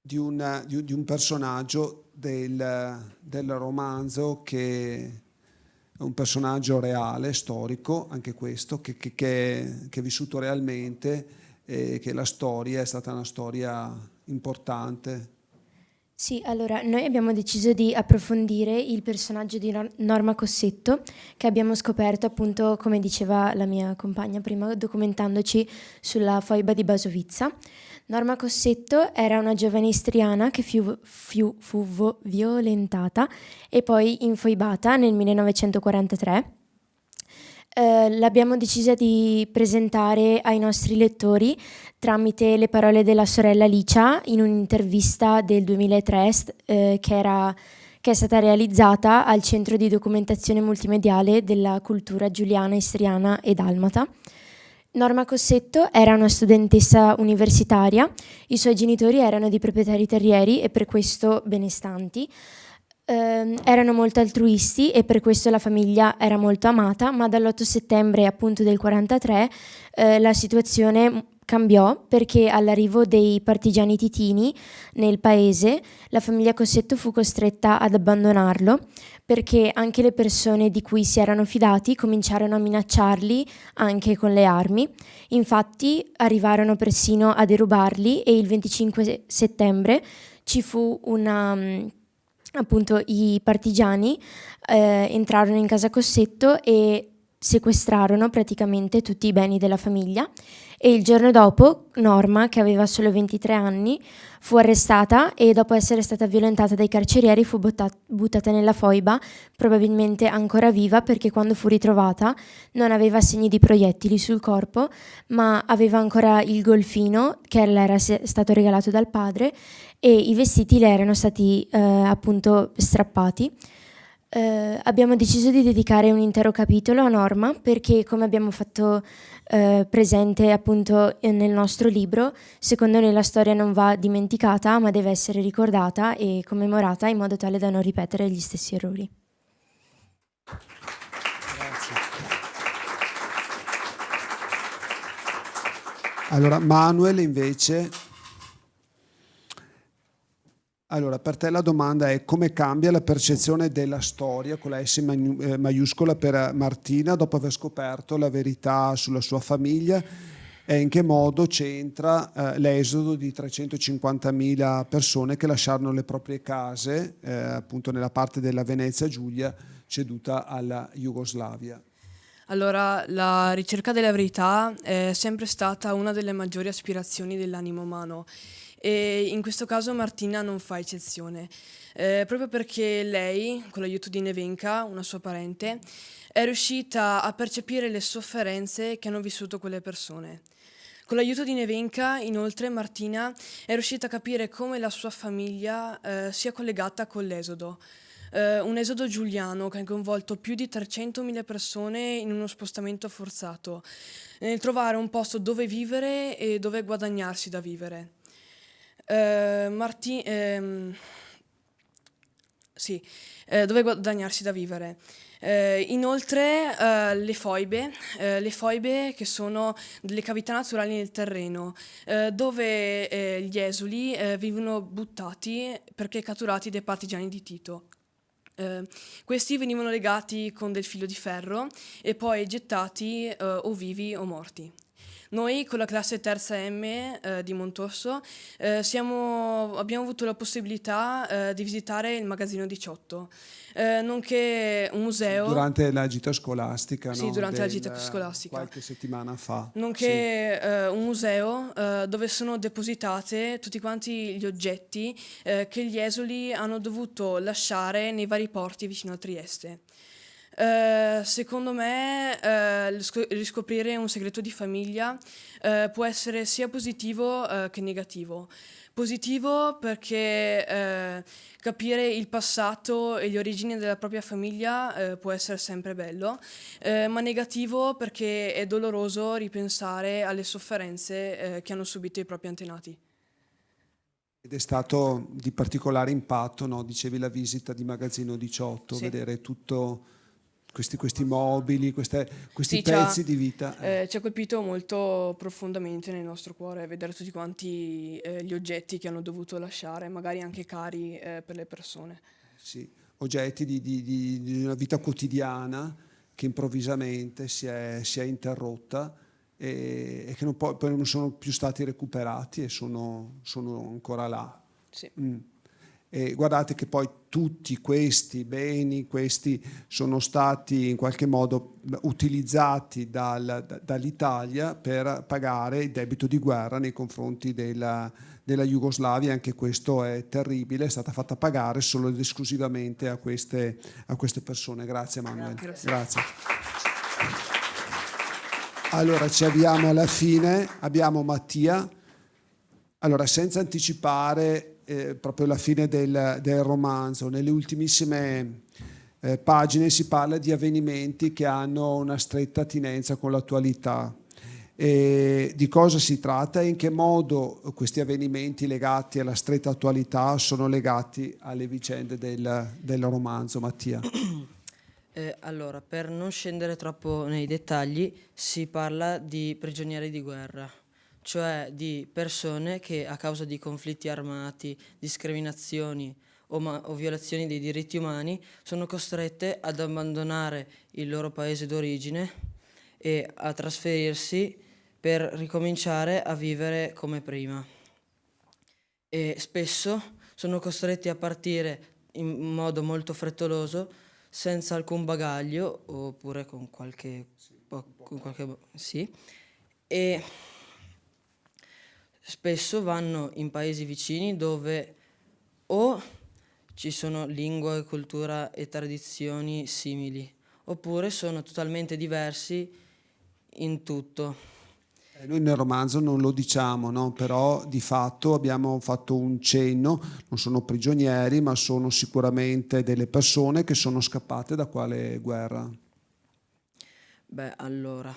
di un personaggio del romanzo che è un personaggio reale, storico, anche questo, che è vissuto realmente e che la storia è stata una storia importante. Sì, allora noi abbiamo deciso di approfondire il personaggio di Norma Cossetto, che abbiamo scoperto appunto, come diceva la mia compagna prima, documentandoci sulla foiba di Basovizza. Norma Cossetto era una giovane istriana che fu violentata e poi infoibata nel 1943. L'abbiamo decisa di presentare ai nostri lettori tramite le parole della sorella Licia in un'intervista del 2003 che è stata realizzata al Centro di Documentazione Multimediale della Cultura Giuliana, Istriana e Dalmata. Norma Cossetto era una studentessa universitaria, i suoi genitori erano di proprietari terrieri e per questo benestanti. Erano molto altruisti e per questo la famiglia era molto amata, ma dall'8 settembre appunto del 43 la situazione cambiò perché all'arrivo dei partigiani titini nel paese la famiglia Cossetto fu costretta ad abbandonarlo perché anche le persone di cui si erano fidati cominciarono a minacciarli anche con le armi. Infatti arrivarono persino a derubarli e il 25 settembre ci fu appunto i partigiani entrarono in casa Cossetto e sequestrarono praticamente tutti i beni della famiglia e il giorno dopo Norma, che aveva solo 23 anni, fu arrestata e dopo essere stata violentata dai carcerieri fu buttata nella foiba, probabilmente ancora viva perché quando fu ritrovata non aveva segni di proiettili sul corpo, ma aveva ancora il golfino che le era stato regalato dal padre e i vestiti le erano stati appunto strappati. Abbiamo deciso di dedicare un intero capitolo a Norma perché, come abbiamo fatto presente appunto nel nostro libro, secondo noi la storia non va dimenticata ma deve essere ricordata e commemorata in modo tale da non ripetere gli stessi errori. Grazie. Allora Manuel invece... Allora, per te la domanda è come cambia la percezione della storia con la S maiuscola per Martina dopo aver scoperto la verità sulla sua famiglia e in che modo c'entra l'esodo di 350.000 persone che lasciarono le proprie case appunto nella parte della Venezia Giulia ceduta alla Jugoslavia. Allora, la ricerca della verità è sempre stata una delle maggiori aspirazioni dell'animo umano. E in questo caso Martina non fa eccezione, proprio perché lei, con l'aiuto di Nevenka, una sua parente, è riuscita a percepire le sofferenze che hanno vissuto quelle persone. Con l'aiuto di Nevenka, inoltre, Martina è riuscita a capire come la sua famiglia sia collegata con l'esodo. Un esodo giuliano che ha coinvolto più di 300.000 persone in uno spostamento forzato, nel trovare un posto dove vivere e dove guadagnarsi da vivere. Dove guadagnarsi da vivere. Inoltre le foibe che sono delle cavità naturali nel terreno dove gli esuli venivano buttati perché catturati dai partigiani di Tito. Questi venivano legati con del filo di ferro e poi gettati o vivi o morti. Noi con la classe terza M di Montosso abbiamo avuto la possibilità di visitare il magazzino 18, nonché un museo. Durante la gita scolastica, Sì, no? durante la gita scolastica. Qualche settimana fa. Nonché un museo dove sono depositate tutti quanti gli oggetti che gli esuli hanno dovuto lasciare nei vari porti vicino a Trieste. Secondo me riscoprire un segreto di famiglia può essere sia positivo che negativo. Positivo perché capire il passato e le origini della propria famiglia può essere sempre bello, ma negativo perché è doloroso ripensare alle sofferenze che hanno subito i propri antenati. Ed è stato di particolare impatto, no? Dicevi la visita di Magazzino 18, Sì. vedere tutto questi mobili, questi Sì, pezzi di vita. Ci ha colpito molto profondamente nel nostro cuore vedere tutti quanti gli oggetti che hanno dovuto lasciare, magari anche cari per le persone. Sì, oggetti di una vita quotidiana che improvvisamente si è interrotta e che poi non sono più stati recuperati e sono ancora là. Sì. E guardate che poi tutti questi beni, sono stati in qualche modo utilizzati dall'Italia per pagare il debito di guerra nei confronti della Jugoslavia. Anche questo è terribile, è stata fatta pagare solo ed esclusivamente a queste persone. Grazie Manuel. Grazie. Allora ci avviamo alla fine, abbiamo Mattia. Allora, senza anticipare proprio la fine del romanzo, nelle ultimissime pagine si parla di avvenimenti che hanno una stretta attinenza con l'attualità. Di cosa si tratta e in che modo questi avvenimenti legati alla stretta attualità sono legati alle vicende del romanzo, Mattia? Allora, per non scendere troppo nei dettagli, si parla di prigionieri di guerra, cioè di persone che a causa di conflitti armati, discriminazioni o violazioni dei diritti umani sono costrette ad abbandonare il loro paese d'origine e a trasferirsi per ricominciare a vivere come prima. E spesso sono costretti a partire in modo molto frettoloso, senza alcun bagaglio, oppure con qualche sì, e spesso vanno in paesi vicini dove o ci sono lingua, cultura e tradizioni simili, oppure sono totalmente diversi in tutto. Noi nel romanzo non lo diciamo, no? Però di fatto abbiamo fatto un cenno, non sono prigionieri, ma sono sicuramente delle persone che sono scappate da quale guerra? Beh, allora,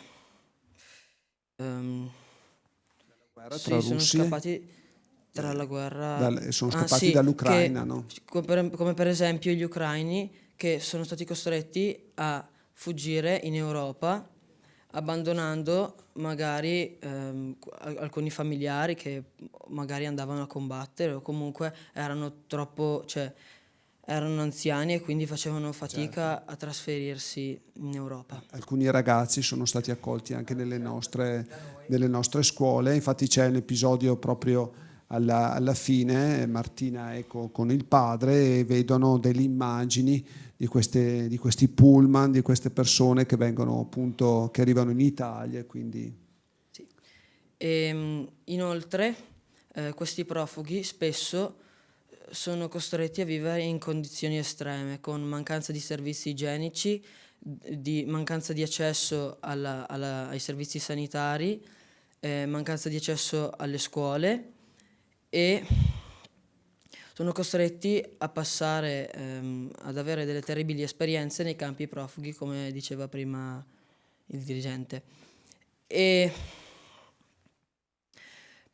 Tra sono russi? scappati tra la guerra... Sono scappati sì, dall'Ucraina, no? Come per esempio gli ucraini che sono stati costretti a fuggire in Europa, abbandonando magari alcuni familiari che magari andavano a combattere o comunque erano erano anziani e quindi facevano fatica a trasferirsi in Europa. Alcuni ragazzi sono stati accolti anche nelle nostre scuole, infatti c'è un episodio proprio alla fine, Martina è con il padre e vedono delle immagini di questi pullman, di queste persone che vengono appunto, che arrivano in Italia, quindi... Sì. Inoltre questi profughi spesso sono costretti a vivere in condizioni estreme, con mancanza di servizi igienici, di mancanza di accesso ai servizi sanitari, mancanza di accesso alle scuole e sono costretti a passare ad avere delle terribili esperienze nei campi profughi, come diceva prima il dirigente. E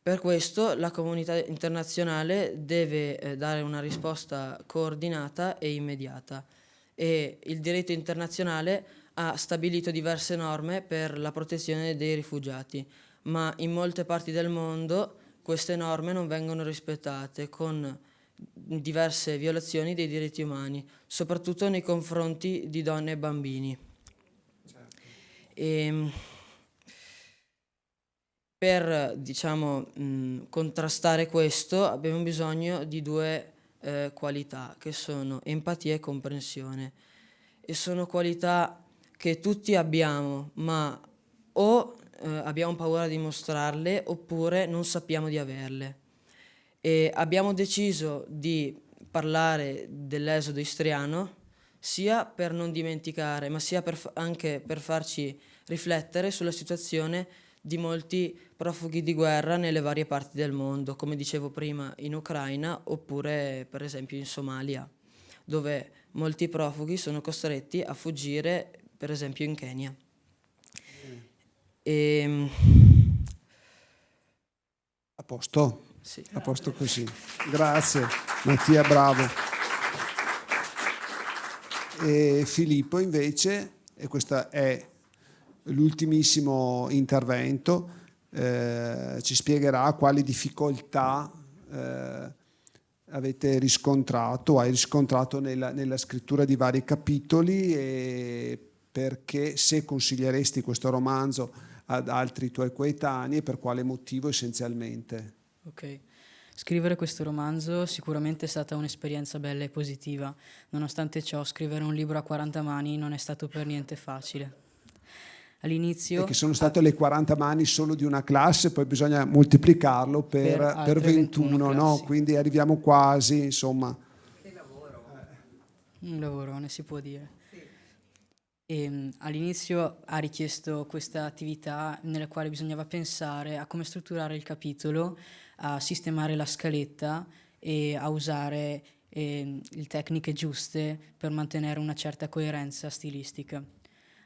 per questo la comunità internazionale deve dare una risposta coordinata e immediata e il diritto internazionale ha stabilito diverse norme per la protezione dei rifugiati, ma in molte parti del mondo queste norme non vengono rispettate, con diverse violazioni dei diritti umani, soprattutto nei confronti di donne e bambini. Per, contrastare questo abbiamo bisogno di due qualità, che sono empatia e comprensione, e sono qualità che tutti abbiamo, ma o abbiamo paura di mostrarle oppure non sappiamo di averle. E abbiamo deciso di parlare dell'esodo istriano sia per non dimenticare, ma sia anche per farci riflettere sulla situazione di molti profughi di guerra nelle varie parti del mondo, come dicevo prima in Ucraina oppure per esempio in Somalia, dove molti profughi sono costretti a fuggire per esempio in Kenya. A posto? Sì. A posto così. Grazie Mattia, bravo. E Filippo invece, e questo è l'ultimissimo intervento, ci spiegherà quali difficoltà avete riscontrato, hai riscontrato nella scrittura di vari capitoli, e perché, se consiglieresti questo romanzo ad altri tuoi coetanei, e per quale motivo essenzialmente. Ok. Scrivere questo romanzo sicuramente è stata un'esperienza bella e positiva. Nonostante ciò, scrivere un libro a 40 mani non è stato per niente facile. All'inizio... E che sono state le 40 mani solo di una classe, poi bisogna moltiplicarlo per 21, no? Quindi arriviamo quasi, insomma. Che lavoro. Un lavoro, ne si può dire. E, all'inizio ha richiesto questa attività nella quale bisognava pensare a come strutturare il capitolo, a sistemare la scaletta e a usare le tecniche giuste per mantenere una certa coerenza stilistica.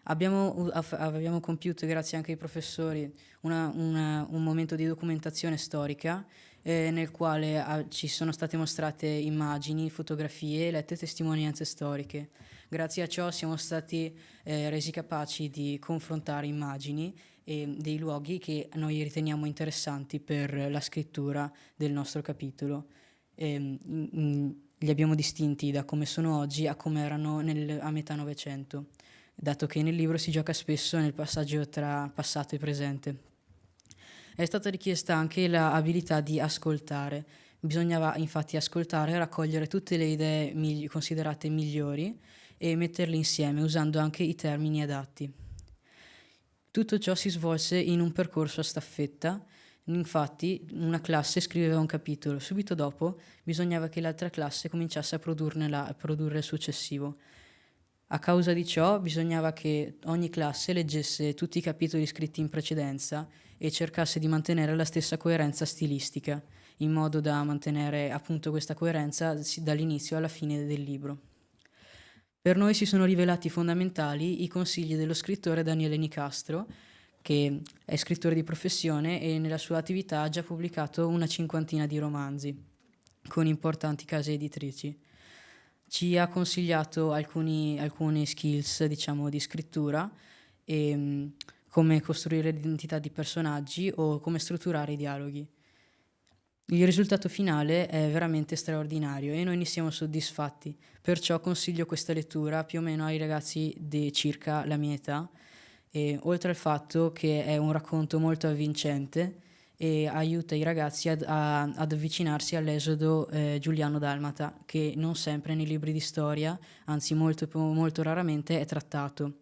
Abbiamo compiuto, grazie anche ai professori, un momento di documentazione storica nel quale ci sono state mostrate immagini, fotografie e lette testimonianze storiche. Grazie a ciò siamo stati resi capaci di confrontare immagini e dei luoghi che noi riteniamo interessanti per la scrittura del nostro capitolo. Li abbiamo distinti da come sono oggi a come erano a metà Novecento, dato che nel libro si gioca spesso nel passaggio tra passato e presente. È stata richiesta anche l'abilità di ascoltare. Bisognava infatti ascoltare, raccogliere tutte le idee considerate migliori e metterle insieme usando anche i termini adatti. Tutto ciò si svolse in un percorso a staffetta. Infatti una classe scriveva un capitolo, subito dopo bisognava che l'altra classe cominciasse a produrre il successivo. A causa di ciò bisognava che ogni classe leggesse tutti i capitoli scritti in precedenza e cercasse di mantenere la stessa coerenza stilistica, in modo da mantenere appunto questa coerenza dall'inizio alla fine del libro. Per noi si sono rivelati fondamentali i consigli dello scrittore Daniele Nicastro, che è scrittore di professione e nella sua attività ha già pubblicato una 50 di romanzi con importanti case editrici. Ci ha consigliato alcuni skills, diciamo, di scrittura, e come costruire l'identità di personaggi o come strutturare i dialoghi. Il risultato finale è veramente straordinario e noi ne siamo soddisfatti, perciò consiglio questa lettura più o meno ai ragazzi di circa la mia età, e oltre al fatto che è un racconto molto avvincente e aiuta i ragazzi ad avvicinarsi all'esodo giuliano-dalmata, che non sempre nei libri di storia, anzi molto raramente, è trattato.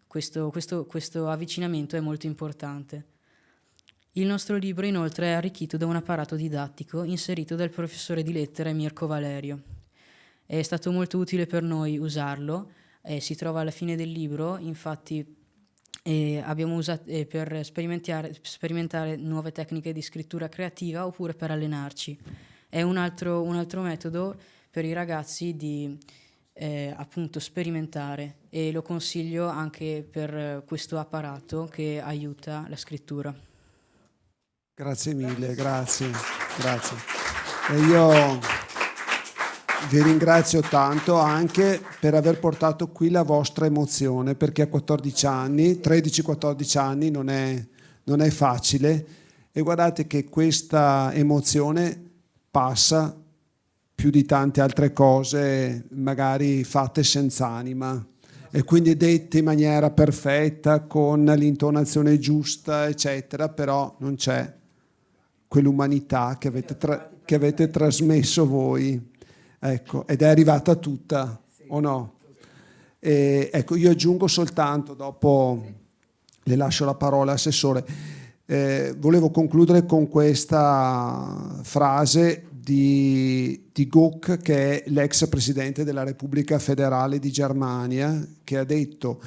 Questo avvicinamento è molto importante. Il nostro libro inoltre è arricchito da un apparato didattico inserito dal professore di lettere Mirko Valerio. È stato molto utile per noi usarlo, si trova alla fine del libro, infatti abbiamo usato per sperimentare nuove tecniche di scrittura creativa oppure per allenarci. È un altro metodo per i ragazzi di appunto sperimentare, e lo consiglio anche per questo apparato che aiuta la scrittura. Grazie mille, grazie. E io Vi ringrazio tanto anche per aver portato qui la vostra emozione, perché a 14 anni, 13-14 anni non è facile, e guardate che questa emozione passa più di tante altre cose magari fatte senza anima, e quindi dette in maniera perfetta, con l'intonazione giusta, eccetera, però non c'è quell'umanità che avete trasmesso voi. Ecco, ed è arrivata tutta, o no? E, ecco, io aggiungo soltanto, dopo le lascio la parola all'assessore, volevo concludere con questa frase di Gauck, che è l'ex presidente della Repubblica Federale di Germania, che ha detto: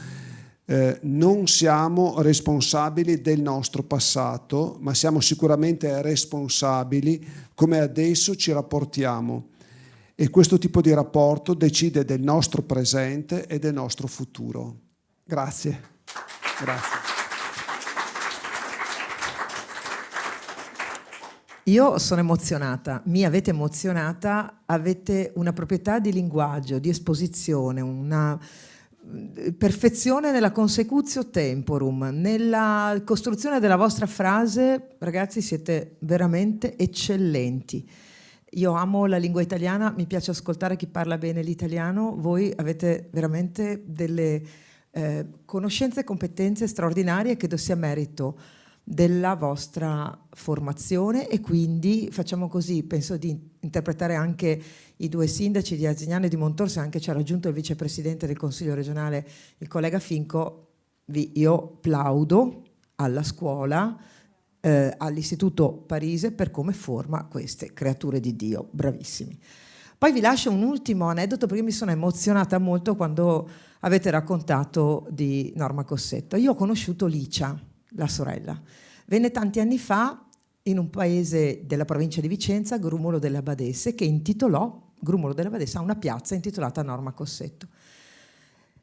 non siamo responsabili del nostro passato, ma siamo sicuramente responsabili come adesso ci rapportiamo. E questo tipo di rapporto decide del nostro presente e del nostro futuro. Grazie. Grazie. Io sono emozionata, mi avete emozionata, avete una proprietà di linguaggio, di esposizione, una perfezione nella consecutio temporum, nella costruzione della vostra frase. Ragazzi, siete veramente eccellenti. Io amo la lingua italiana, mi piace ascoltare chi parla bene l'italiano. Voi avete veramente delle conoscenze e competenze straordinarie, credo sia merito della vostra formazione, e quindi facciamo così. Penso di interpretare anche i due sindaci di Arzignano e di Montorsi, anche ci ha raggiunto il vicepresidente del Consiglio regionale, il collega Finco. Io plaudo alla scuola, all'Istituto Parise, per come forma queste creature di Dio, bravissimi. Poi vi lascio un ultimo aneddoto, perché mi sono emozionata molto quando avete raccontato di Norma Cossetto. Io ho conosciuto Licia, la sorella, venne tanti anni fa in un paese della provincia di Vicenza, Grumuolo della Badesse, che intitolò, Grumuolo della Badesse ha una piazza intitolata Norma Cossetto.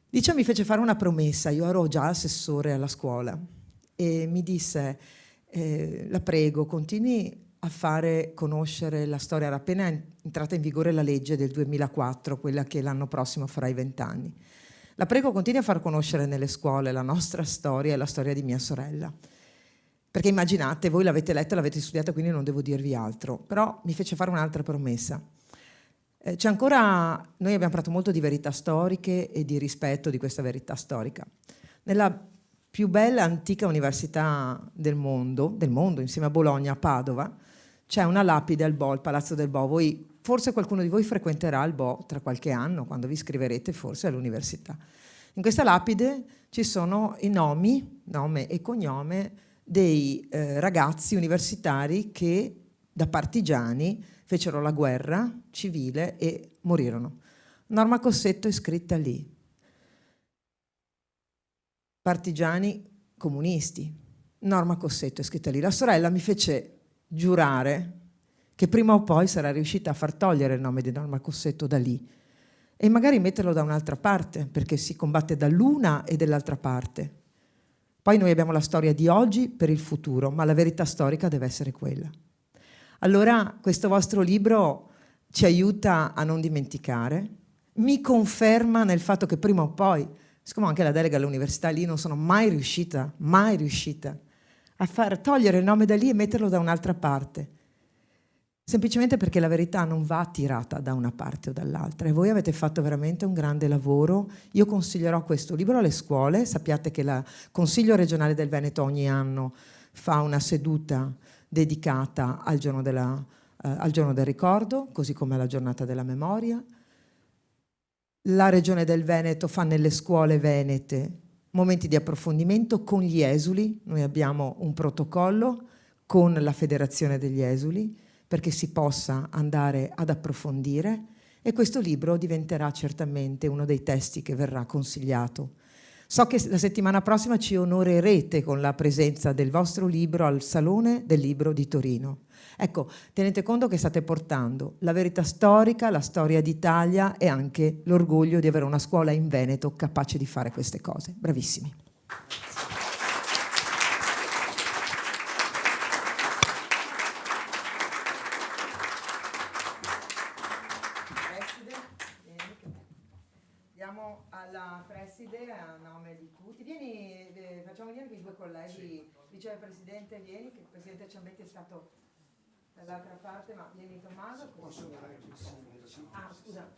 Licia mi fece fare una promessa, io ero già assessore alla scuola, e mi disse: la prego, continui a fare conoscere la storia. Era appena entrata in vigore la legge del 2004, quella che l'anno prossimo farà i 20 anni. La prego, continui a far conoscere nelle scuole la nostra storia e la storia di mia sorella. Perché immaginate, voi l'avete letta, l'avete studiata, quindi non devo dirvi altro. Però mi fece fare un'altra promessa. C'è ancora, noi abbiamo parlato molto di verità storiche e di rispetto di questa verità storica. Nella più bella antica università del mondo, insieme a Bologna, a Padova, c'è una lapide al Bo, al Palazzo del Bo. Forse qualcuno di voi frequenterà il Bo tra qualche anno, quando vi iscriverete forse all'università. In questa lapide ci sono i nome e cognome dei ragazzi universitari che da partigiani fecero la guerra civile e morirono. Norma Cossetto è scritta lì. Partigiani comunisti. Norma Cossetto è scritta lì. La sorella mi fece giurare che prima o poi sarà riuscita a far togliere il nome di Norma Cossetto da lì e magari metterlo da un'altra parte, perché si combatte dall'una e dall'altra parte. Poi noi abbiamo la storia di oggi per il futuro, ma la verità storica deve essere quella. Allora questo vostro libro ci aiuta a non dimenticare, mi conferma nel fatto che prima o poi, siccome anche la delega all'università lì, non sono mai riuscita a far togliere il nome da lì e metterlo da un'altra parte, semplicemente perché la verità non va tirata da una parte o dall'altra, e voi avete fatto veramente un grande lavoro. Io consiglierò questo libro alle scuole. Sappiate che il Consiglio regionale del Veneto ogni anno fa una seduta dedicata al giorno del ricordo, così come alla giornata della memoria. La Regione del Veneto fa nelle scuole venete momenti di approfondimento con gli esuli. Noi abbiamo un protocollo con la Federazione degli Esuli perché si possa andare ad approfondire, e questo libro diventerà certamente uno dei testi che verrà consigliato. So che la settimana prossima ci onorerete con la presenza del vostro libro al Salone del Libro di Torino. Ecco, tenete conto che state portando la verità storica, la storia d'Italia e anche l'orgoglio di avere una scuola in Veneto capace di fare queste cose. Bravissimi. preside a nome di tutti. Vieni, facciamo venire i due colleghi, vicepresidente, vieni, che il presidente Ciambetti è stato dall'altra parte, ma vieni Tommaso. Ah, scusa.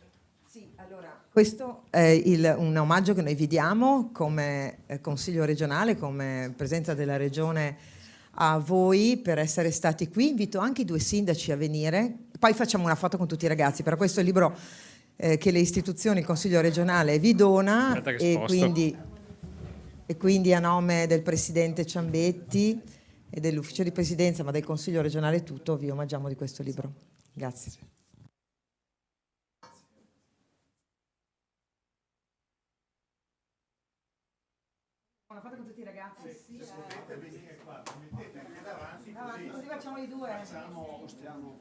Sì, allora, questo è un omaggio che noi vi diamo come Consiglio regionale, come presenza della Regione a voi per essere stati qui. Invito anche i due sindaci a venire, poi facciamo una foto con tutti i ragazzi, però questo è il libro che le istituzioni, il Consiglio regionale vi dona e quindi a nome del Presidente Ciambetti e dell'Ufficio di Presidenza, ma del Consiglio regionale tutto, vi omaggiamo di questo libro. Grazie. Una foto con tutti i ragazzi? Sì, potete venire qua, mettete anche davanti, così facciamo i due. Stiamo...